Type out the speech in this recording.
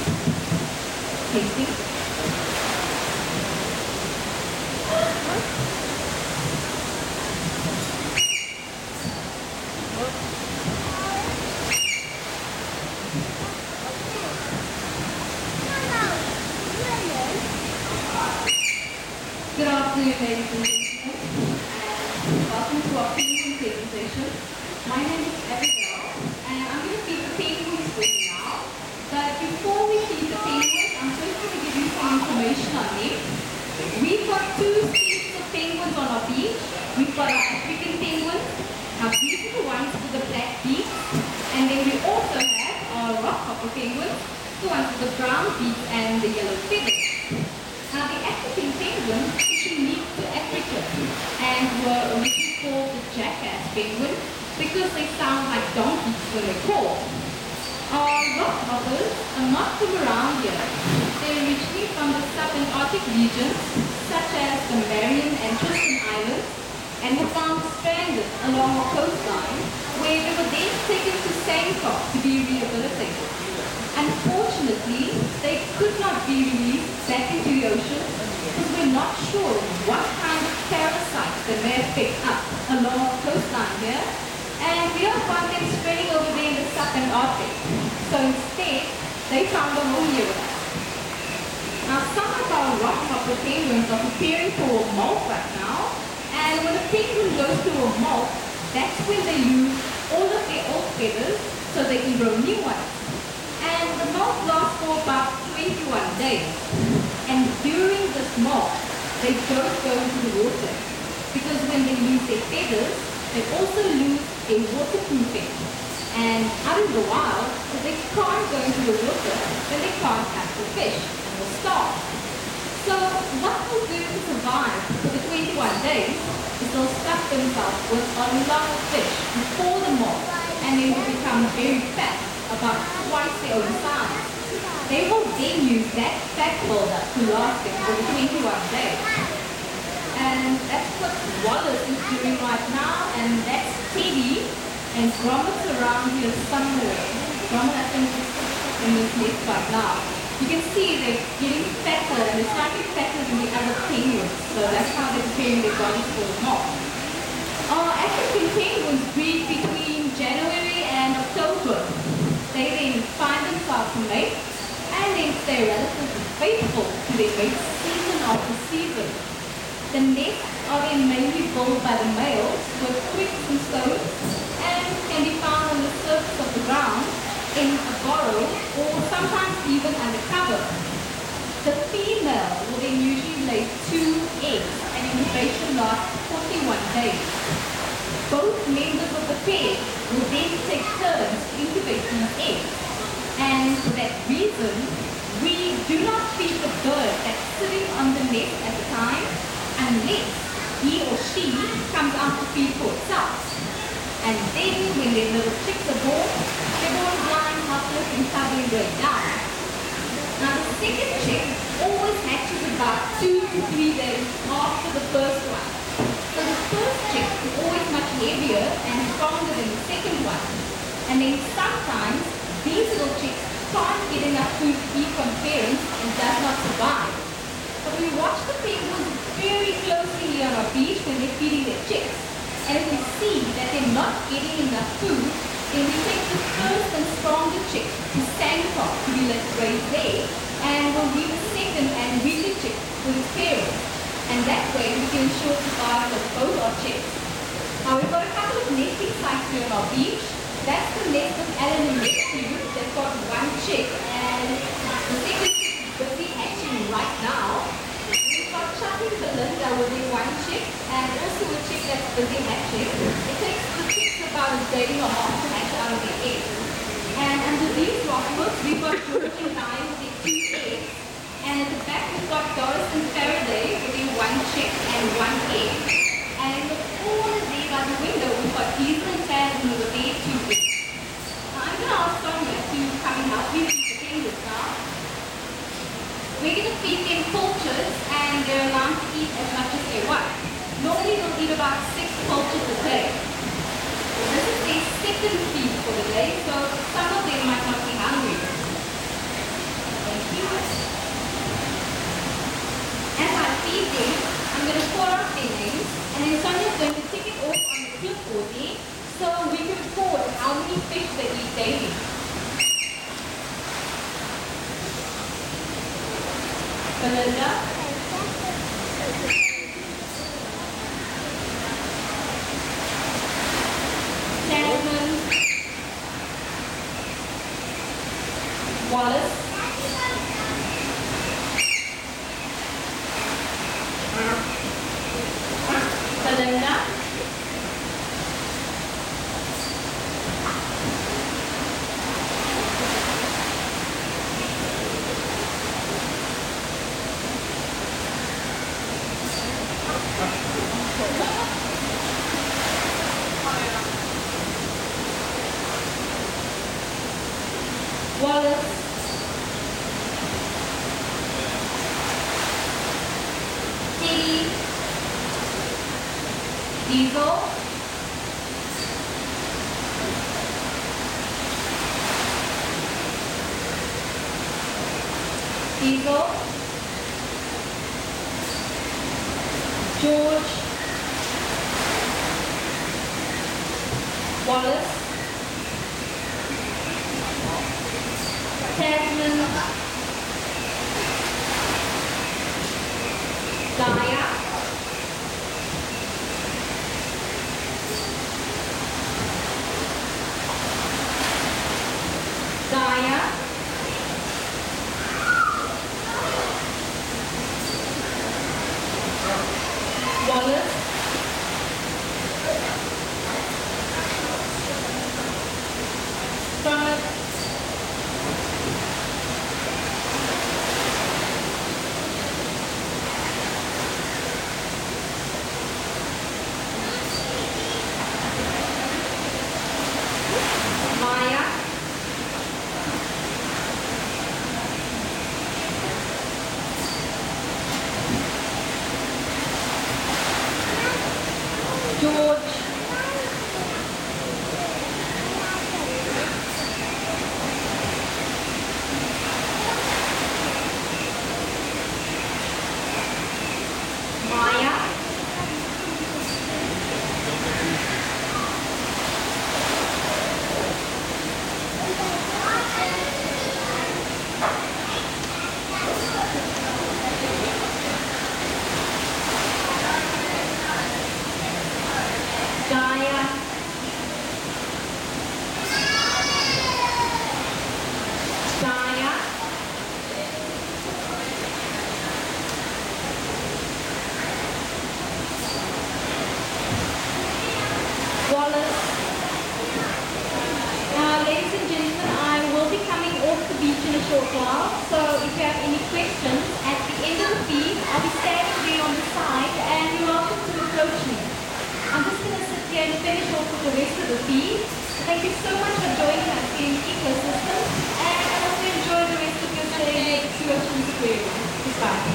Tasting. Good afternoon, ladies and gentlemen, and welcome to our penguin presentation. My name is Abigail, and I'm going to feed the penguins with you now. But before we feed the penguins, I'm just going to give you some information on them. We've got two species of penguins on our beach. We've got our African penguins, our beautiful ones with the black beaks, and then we also have our rockhopper penguins, the ones with the brown beaks and the yellow feathers. Now, the African penguin is unique to Africa and were originally called the jackass penguin because they sound like donkeys when they call. Our rockhoppers are not from around here. They're originally from the subantarctic regions such as the Marion and Tristan Islands and were found stranded along the coastline where they were then taken to Sandcock to be rehabilitated. Unfortunately, they could not be released back into the ocean because we're not sure what kind of parasites they may have picked up along the coastline here, and we don't want them spreading over there in the subantarctic. So instead, they found a home here with us. Now, some of our rockhopper penguins are preparing for a molt right now, and when a penguin goes through a molt, that's when they lose all of their old feathers so they can grow new ones. And the molt lasts for about 21 days. And during this molt, they don't go into the water because when they lose their feathers, they also lose their waterproofing. And out in the wild, if they can't go into the water, then they can't catch the fish and will starve. So what they'll do to survive for the 21 days is they'll stuff themselves with a lot of fish before the molt, and they will become very fat, about twice their own size. They will then use that fat buildup to last them for the 21 days. And that's what Wallace is doing right now, and that's Teddy, and Gromit's around here somewhere. Gromit, I think, is in this nest right now. You can see they're getting fatter, and they're slightly fatter than the other penguins, so that's how they're preparing their bodies for the molt. Our African penguins breed between January and October. They then find themselves a mate and then stay relatively faithful to their mate season after season. The nests are then mainly built by the males with twigs and stones and can be found on the surface of the ground in a burrow or sometimes even under cover. The female will then usually lay 2 eggs and incubation lasts 41 days. Both members of the pair will then take turns to incubate these eggs. And for that reason, we do not feed the bird that's sitting on the nest at the time unless he or she comes out to feed for itself. And then when their little chicks are born, they're born blind, helpless, and covering way down. Now the second chick always hatches about 2 to 3 days after the first one. So the first chick is always much heavier and stronger than the second one. And then sometimes these little chicks can't get enough food to eat from parents and does not survive. But we watch the penguins very closely here on our beach when they're feeding their chicks. And if we see that they're not getting enough food, then we take the first and stronger chick to Sandcock to be let raise there, and we'll leave the second and weaker chick with its parents. And that way we can ensure survival of both our chicks. Now we've got a couple of nesting sites here on our beach. That's the nest of Alan and Matthew. They've got 1 chick, and the second chick is busy hatching right now. We've got Chuck and Belinda with their 1 chick, and also a chick that's busy hatching. It takes the chicks about a day and a half to hatch out of their eggs. And under these rockforts, we've got George and Guy with their 2 eggs. And at the back, we've got Doris and Faraday with their 1 chick and 1 egg. And in the corner there by the window, we've got Diesel and Tasman with their 2 eggs. Now, I'm going to ask Sonia to come and help me feed the penguins now. We're going to feed them poultures, and they're allowed to eat as much as they want. Normally, they'll eat about 6 poultures a day. This is their second feed for the day, so some of them might not be hungry. 14. So we can record how many fish they eat daily. Belinda? Salmon? Wallace? Belinda? Wallace? Kitty? Diesel? Diesel? George? Wallace? Tasman? Gaia? Gaia? Wallace? Summit? Maya? George? Maya? Gaia? Gaia? Wallace? Ladies and gentlemen, I will be coming off the beach in a short while, so if you have any questions, at the end of the feed, I'll be standing there on the side and you're welcome to approach me. I'm just going to sit here and finish off with the rest of the feed. Thank you so much for joining us in the ecosystem, and I hope you enjoy the rest of your stay at Aquarium. Goodbye.